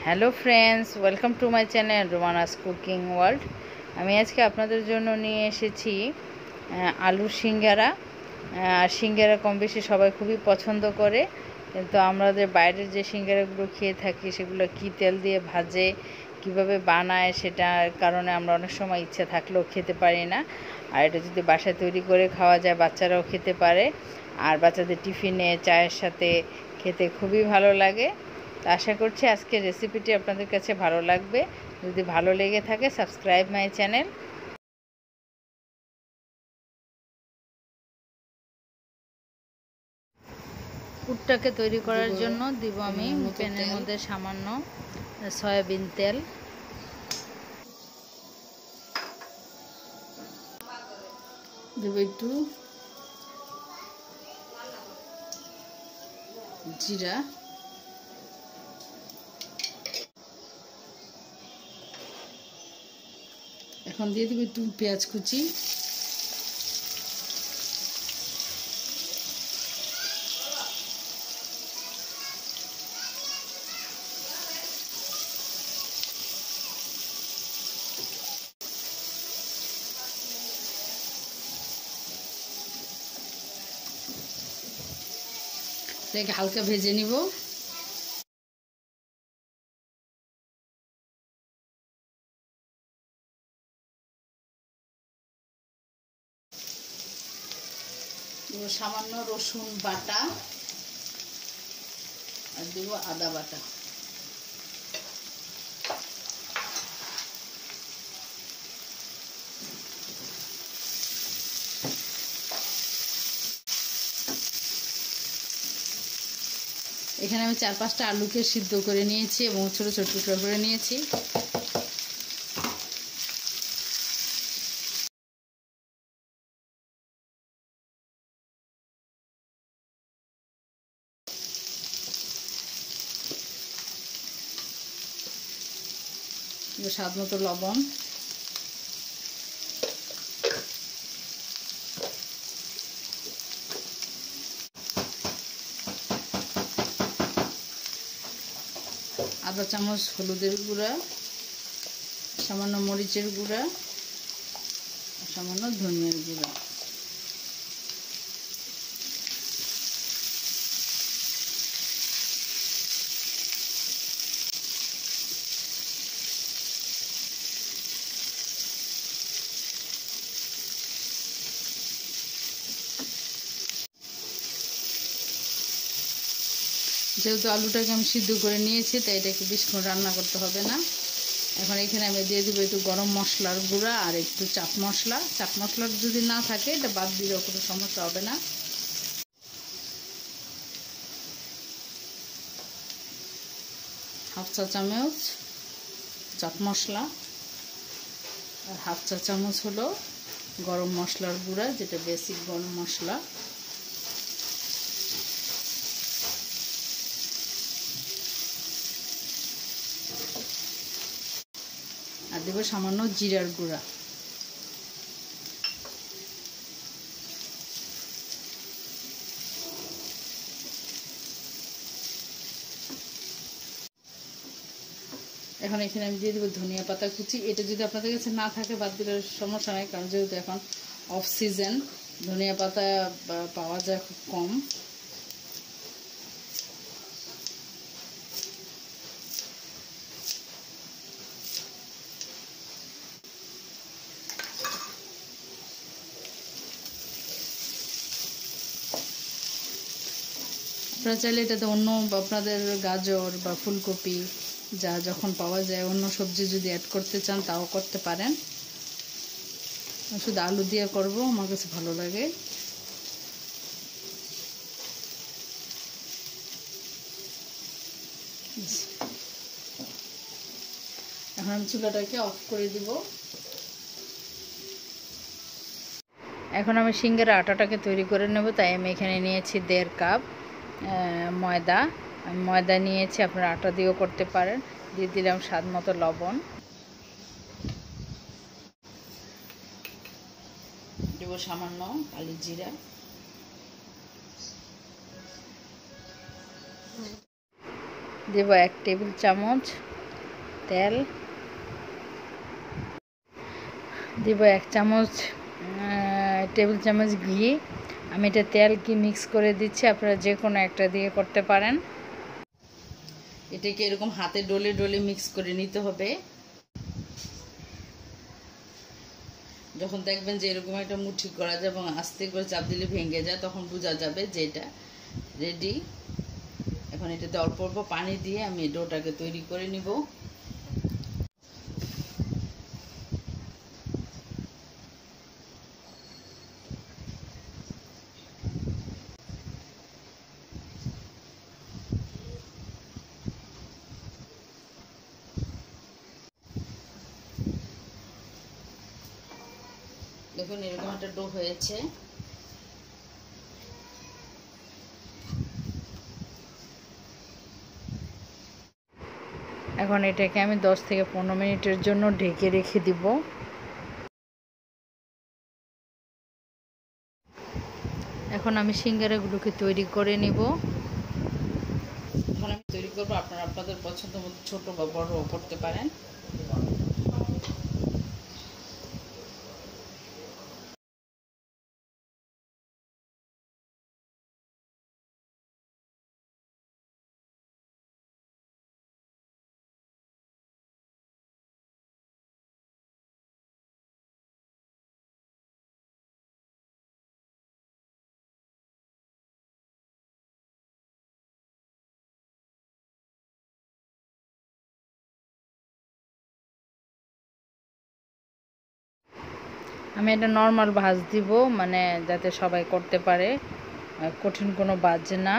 Hello friends, welcome to my channel রোমানাস cooking world. আমি আজকে আপনাদের জন্য নিয়ে এসেছি আলুর সিঙ্গারা। সিঙ্গারা কম বেশি সবাই খুবই পছন্দ করে, কিন্তু আমাদের বাইরের যে সিঙ্গারাগুলো খেয়ে থাকি সেগুলো কী তেল দিয়ে ভাজে, কিভাবে বানায়, সেটার কারণে আমরা অনেক সময় ইচ্ছা থাকলেও খেতে পারি না। আর এটা যদি বাসায় তৈরি করে খাওয়া যায়, বাচ্চারাও খেতে পারে, আর বাচ্চাদের টিফিনে চায়ের সাথে খেতে খুবই ভালো লাগে। তো আশা করছি আজকের রেসিপিটি আপনাদের কাছে ভালো লাগবে। যদি ভালো লেগে থাকে, সাবস্ক্রাইব মাই চ্যানেল। পুরটাকে তৈরি করার জন্য দিব আমি প্যানের মধ্যে সামান্য সয়াবিন তেল, দেব একটু জিরা, এখন দিয়ে দেব একটু পেঁয়াজ কুচি, এটাকে হালকা ভেজে নিব। সামান্য রসুন বাটা আর দেব আদা বাটা। এখানে আমি 4-5টা আলুকে সিদ্ধ করে নিয়েছি এবং ছোট ছোট টুকরো করে নিয়েছি। স্বাদ মতো লবণ, আধা চামচ হলুদের গুঁড়া, সামান্য মরিচের গুঁড়া, সামান্য ধনিয়ার গুঁড়া। যেহেতু আলুটাকে আমি সিদ্ধ করে নিয়েছি, তাই এটাকে বেশিক্ষণ রান্না করতে হবে না। এখন এখানে আমি দিয়ে দেবো একটু গরম মশলার গুঁড়া আর একটু চাট মশলা। চাট মশলা যদি না থাকে এটা বাদ দিলেও কোনো সমস্যা হবে না। হাফ চা চামচ চাট মশলা আর হাফ চা চামচ হলো গরম মশলার গুঁড়া, যেটা বেসিক গরম মশলা। আর দেবো সামান্য জিরার গুঁড়া। এখন এখানে আমি দিয়ে দেবো ধনিয়া পাতা কুচি। এটা যদি আপনাদের কাছে না থাকে বাদ দিলে সমস্যা নেই, কারণ যেহেতু এখন অফ সিজন, ধনিয়া পাতা পাওয়া যায় খুব কম। আপনারা চাইলে এটাতে অন্য আপনাদের গাজর বা ফুলকপি যা যখন পাওয়া যায় অন্য সবজি যদি অ্যাড করতে চান তাও করতে পারেন। শুধু আলু দিয়ে করব, আমার কাছে ভালো লাগে। এখন আমি চুলাটাকে অফ করে দিব। এখন আমি সিঙ্গারা আটাটাকে তৈরি করে নেব, তাই আমি এখানে নিয়েছি 1.5 কাপ ময়দা। আমি ময়দা নিয়েছি, আপনারা আটা দিয়েও করতে পারেন। দিয়ে দিলাম স্বাদ মতো লবণ, দেব সামান্য কালি জিরা, দেব 1 টেবিল চামচ তেল দিব, 1 চামচ টেবিল চামচ ঘি। আমি এটা তেল কি মিক্স করে দিচ্ছি, আপনারা যে কোনো একটা দিয়ে করতে পারেন। এটাকে এরকম হাতে ডলে ডলে মিক্স করে নিতে হবে। যখন দেখবেন যে এরকম একটা মুঠি করা যায় এবং আস্তে করে চাপ দিলে ভেঙে যায়, তখন বোঝা যাবে যে এটা রেডি। এখন এটাতে অল্প অল্প পানি দিয়ে আমি ডোটাকে তৈরি করে নিব। দেখুন এরকম একটা ডো হয়েছে। এখন এটাকে আমি 10 থেকে 15 মিনিটের জন্য ঢেকে রেখে দিব। এখন আমি সিঙ্গারাগুলোকে তৈরি করে নিব। এখন আমি তৈরি করবো, আপনারা আপনাদের পছন্দ মতো ছোটো বা বড় করতে পারেন। আমি এটা নর্মাল ভাজ দিব, মানে যাতে সবাই করতে পারে, কঠিন কোনো ভাজ না।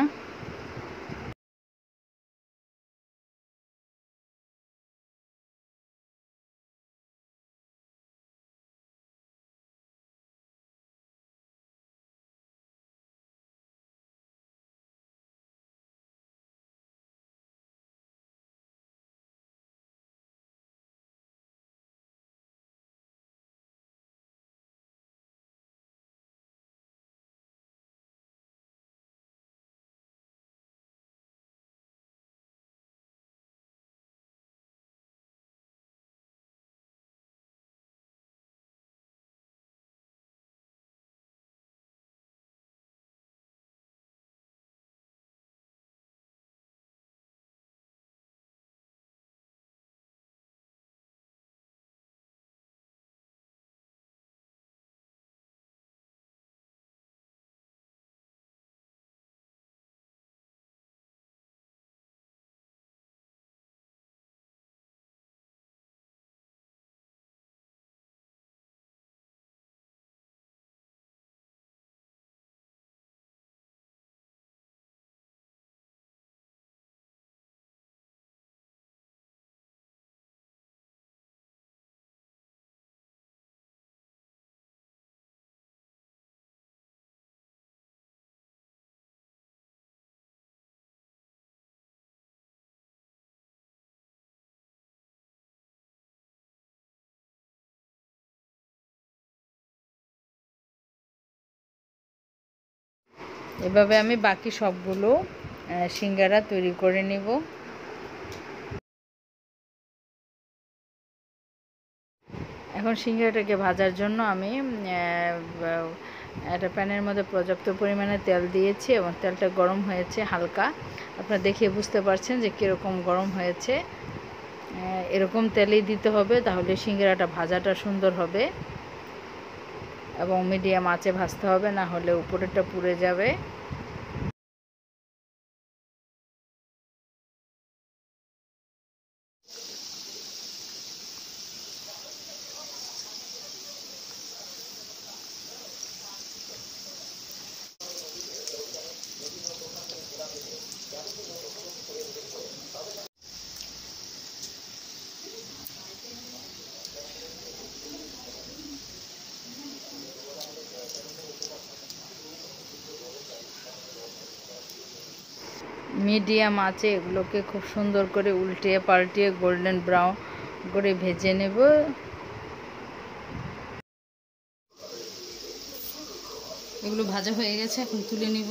এভাবে আমি বাকি সবগুলো সিঙ্গারা তৈরি করে নিব। এখন সিঙ্গারাটাকে ভাজার জন্য আমি একটা প্যানের মধ্যে পর্যাপ্ত পরিমাণে তেল দিয়েছি এবং তেলটা গরম হয়েছে হালকা। আপনারা দেখে বুঝতে পারছেন যে কীরকম গরম হয়েছে। এরকম তেলেই দিতে হবে, তাহলে সিঙ্গারাটা ভাজাটা সুন্দর হবে। এবং মিডিয়াম আঁচে ভাজতে হবে, না হলে উপরেরটা পুড়ে যাবে। মিডিয়াম আঁচে এগুলোকে খুব সুন্দর করে উল্টিয়ে পাল্টিয়ে গোল্ডেন ব্রাউন করে ভেজে নেব। এগুলো ভাজা হয়ে গেছে, এখন তুলে নিব।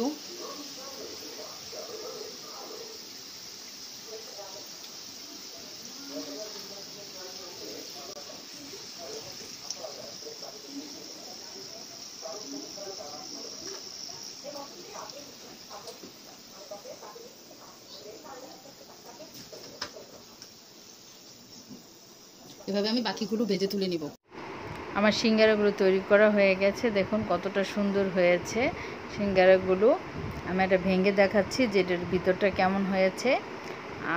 এভাবে আমি বাকিগুলো ভেজে তুলে নিব। আমার সিঙ্গারাগুলো তৈরি করা হয়ে গেছে, দেখুন কতটা সুন্দর হয়েছে সিঙ্গারাগুলো। আমি এটা ভেঙে দেখাচ্ছি যে এটার ভিতরটা কেমন হয়েছে।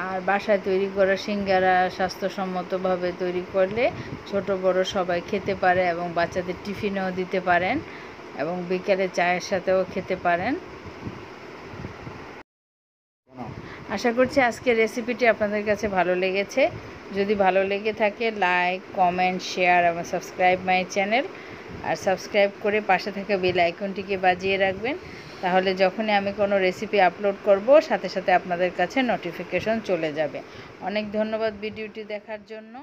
আর বাসায় তৈরি করা সিঙ্গারা স্বাস্থ্যসম্মতভাবে তৈরি করলে ছোট বড় সবাই খেতে পারে এবং বাচ্চাদের টিফিনেও দিতে পারেন এবং বিকেলে চায়ের সাথেও খেতে পারেন। আশা করছি আজকের রেসিপিটি আপনাদের কাছে ভালো লেগেছে। যদি ভালো লেগে থাকে লাইক, কমেন্ট, শেয়ার এবং সাবস্ক্রাইব মাই চ্যানেল। আর সাবস্ক্রাইব করে পাশে থাকা বেল আইকনটিকে বাজিয়ে রাখবেন, তাহলে যখনই আমি কোনো রেসিপি আপলোড করব সাথে সাথে আপনাদের কাছে নোটিফিকেশন চলে যাবে। অনেক ধন্যবাদ ভিডিওটি দেখার জন্য।